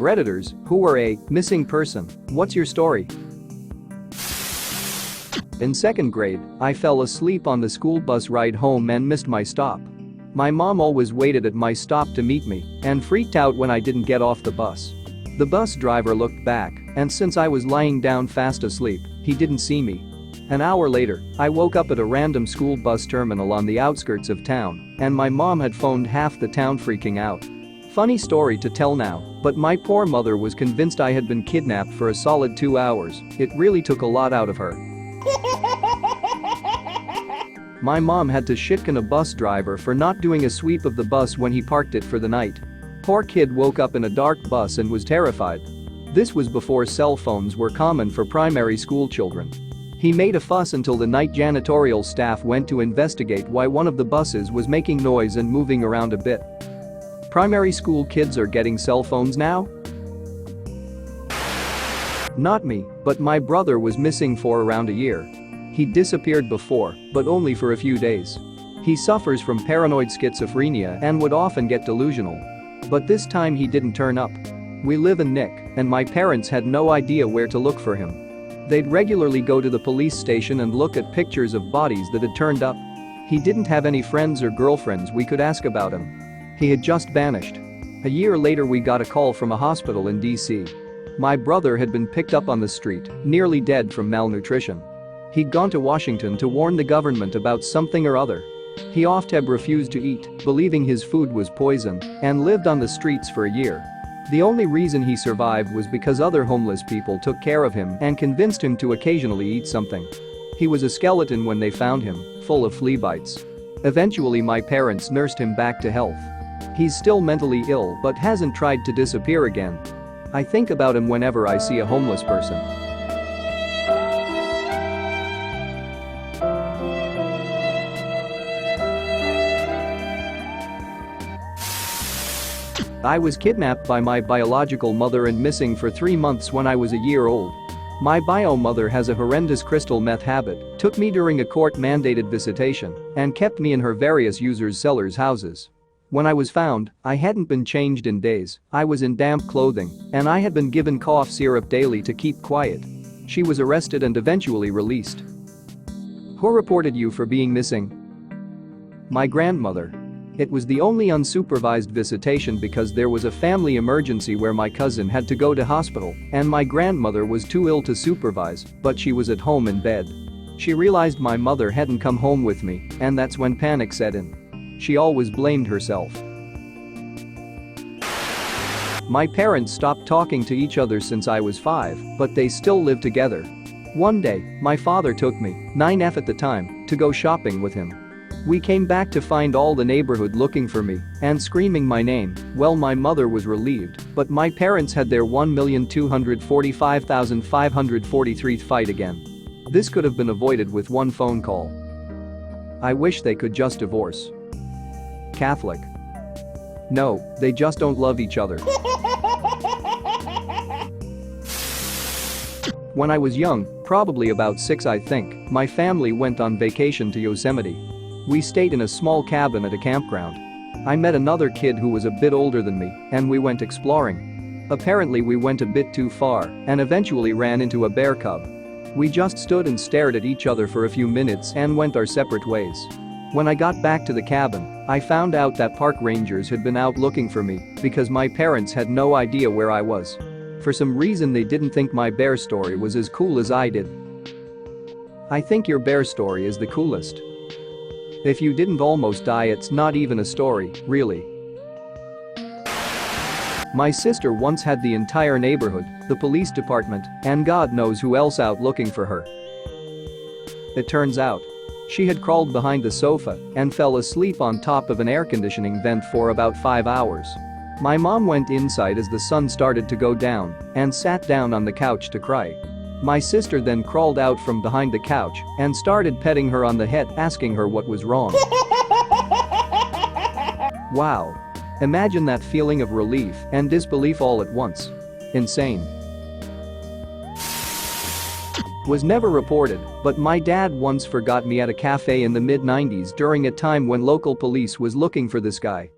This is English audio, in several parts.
Redditors, who are a missing person? What's your story? In second grade, I fell asleep on the school bus ride home and missed my stop. My mom always waited at my stop to meet me and freaked out when I didn't get off the bus. The bus driver looked back, and since I was lying down fast asleep, he didn't see me. An hour later, I woke up at a random school bus terminal on the outskirts of town, and my mom had phoned half the town freaking out. Funny story to tell now, but my poor mother was convinced I had been kidnapped for a solid 2 hours. It really took a lot out of her. My mom had to shitcon a bus driver for not doing a sweep of the bus when he parked it for the night. Poor kid woke up in a dark bus and was terrified. This was before cell phones were common for primary school children. He made a fuss until the night janitorial staff went to investigate why one of the buses was making noise and moving around a bit. Primary school kids are getting cell phones now? Not me, but my brother was missing for around a year. He disappeared before, but only for a few days. He suffers from paranoid schizophrenia and would often get delusional. But this time he didn't turn up. We live in Nick, and my parents had no idea where to look for him. They'd regularly go to the police station and look at pictures of bodies that had turned up. He didn't have any friends or girlfriends we could ask about him. He had just vanished. A year later we got a call from a hospital in DC. My brother had been picked up on the street, nearly dead from malnutrition. He'd gone to Washington to warn the government about something or other. He often refused to eat, believing his food was poison, and lived on the streets for a year. The only reason he survived was because other homeless people took care of him and convinced him to occasionally eat something. He was a skeleton when they found him, full of flea bites. Eventually my parents nursed him back to health. He's still mentally ill but hasn't tried to disappear again. I think about him whenever I see a homeless person. I was kidnapped by my biological mother and missing for 3 months when I was a year old. My bio mother has a horrendous crystal meth habit, took me during a court-mandated visitation, and kept me in her various users' sellers' houses. When I was found, I hadn't been changed in days, I was in damp clothing, and I had been given cough syrup daily to keep quiet. She was arrested and eventually released. Who reported you for being missing? My grandmother. It was the only unsupervised visitation because there was a family emergency where my cousin had to go to hospital, and my grandmother was too ill to supervise, but she was at home in bed. She realized my mother hadn't come home with me, and that's when panic set in. She always blamed herself. My parents stopped talking to each other since I was 5, but they still live together. One day, my father took me, 9F at the time, to go shopping with him. We came back to find all the neighborhood looking for me and screaming my name. Well, my mother was relieved, but my parents had their 1,245,543th fight again. This could have been avoided with one phone call. I wish they could just divorce. Catholic. No, they just don't love each other. When I was young, probably about 6 I think, my family went on vacation to Yosemite. We stayed in a small cabin at a campground. I met another kid who was a bit older than me, and we went exploring. Apparently we went a bit too far and eventually ran into a bear cub. We just stood and stared at each other for a few minutes and went our separate ways. When I got back to the cabin, I found out that park rangers had been out looking for me because my parents had no idea where I was. For some reason they didn't think my bear story was as cool as I did. I think your bear story is the coolest. If you didn't almost die, it's not even a story, really. My sister once had the entire neighborhood, the police department, and God knows who else out looking for her. It turns out, she had crawled behind the sofa and fell asleep on top of an air conditioning vent for about 5 hours. My mom went inside as the sun started to go down and sat down on the couch to cry. My sister then crawled out from behind the couch and started petting her on the head, asking her what was wrong. Wow. Imagine that feeling of relief and disbelief all at once. Insane. Was never reported, but my dad once forgot me at a cafe in the mid-90s during a time when local police was looking for this guy.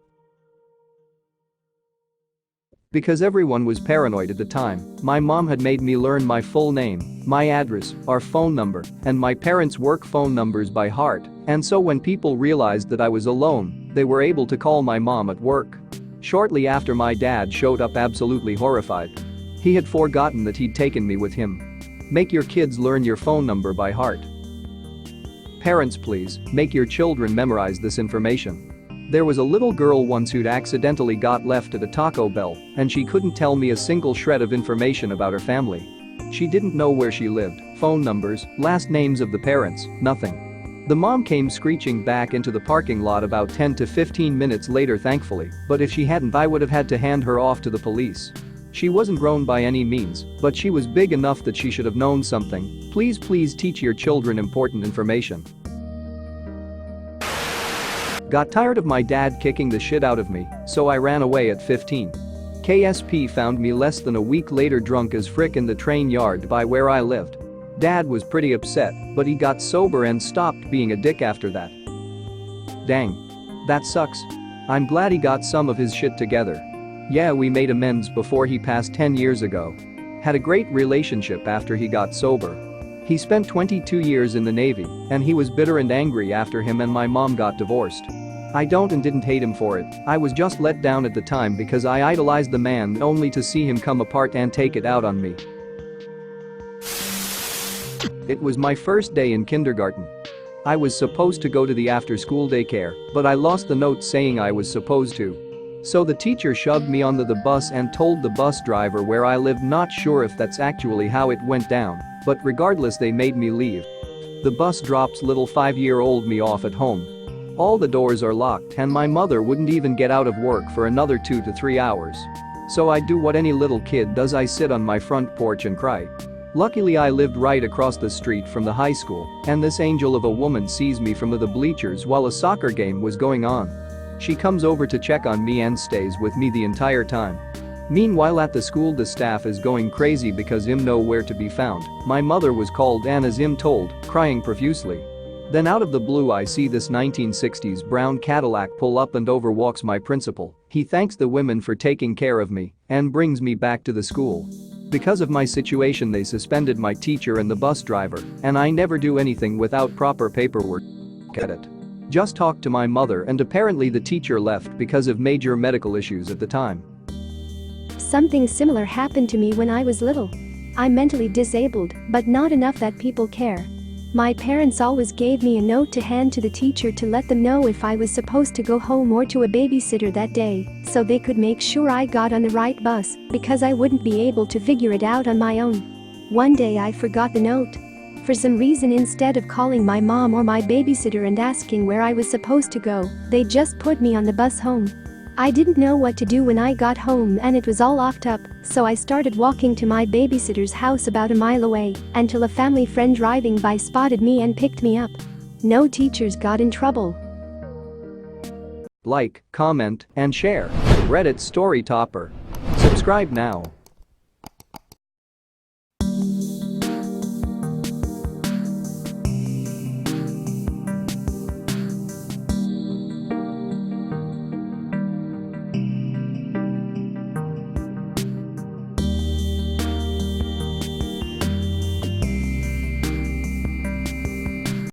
Because everyone was paranoid at the time, my mom had made me learn my full name, my address, our phone number, and my parents' work phone numbers by heart, and so when people realized that I was alone, they were able to call my mom at work. Shortly after, my dad showed up absolutely horrified. He had forgotten that he'd taken me with him. Make your kids learn your phone number by heart. Parents, please, make your children memorize this information. There was a little girl once who'd accidentally got left at a Taco Bell, and she couldn't tell me a single shred of information about her family. She didn't know where she lived, phone numbers, last names of the parents, nothing. The mom came screeching back into the parking lot about 10 to 15 minutes later, thankfully, but if she hadn't, I would have had to hand her off to the police. She wasn't grown by any means, but she was big enough that she should have known something. Please teach your children important information. Got tired of my dad kicking the shit out of me, so I ran away at 15. KSP found me less than a week later, drunk as frick, in the train yard by where I lived. Dad was pretty upset, but he got sober and stopped being a dick after that. Dang. That sucks. I'm glad he got some of his shit together. Yeah, we made amends before he passed 10 years ago. Had a great relationship after he got sober. He spent 22 years in the Navy, and he was bitter and angry after him and my mom got divorced. I don't and didn't hate him for it, I was just let down at the time because I idolized the man only to see him come apart and take it out on me. It was my first day in kindergarten. I was supposed to go to the after-school daycare, but I lost the note saying I was supposed to. So the teacher shoved me onto the bus and told the bus driver where I lived. Not sure if that's actually how it went down, but regardless, they made me leave. The bus drops little 5-year-old me off at home. All the doors are locked and my mother wouldn't even get out of work for another 2 to 3 hours. So I do what any little kid does, I sit on my front porch and cry. Luckily, I lived right across the street from the high school, and this angel of a woman sees me from the bleachers while a soccer game was going on. She comes over to check on me and stays with me the entire time. Meanwhile, at the school, the staff is going crazy because I'm nowhere to be found. My mother was called and as I'm told, crying profusely. Then out of the blue, I see this 1960s brown Cadillac pull up and over walks my principal. He thanks the women for taking care of me and brings me back to the school. Because of my situation, they suspended my teacher and the bus driver, and I never do anything without proper paperwork. Get it? Just talked to my mother, and apparently the teacher left because of major medical issues at the time. Something similar happened to me when I was little. I'm mentally disabled, but not enough that people care. My parents always gave me a note to hand to the teacher to let them know if I was supposed to go home or to a babysitter that day, so they could make sure I got on the right bus, because I wouldn't be able to figure it out on my own. One day I forgot the note. For some reason, instead of calling my mom or my babysitter and asking where I was supposed to go, they just put me on the bus home. I didn't know what to do when I got home and it was all locked up, so I started walking to my babysitter's house about a mile away until a family friend driving by spotted me and picked me up. No teachers got in trouble. Like, comment, and share. Reddit Story Topper. Subscribe now.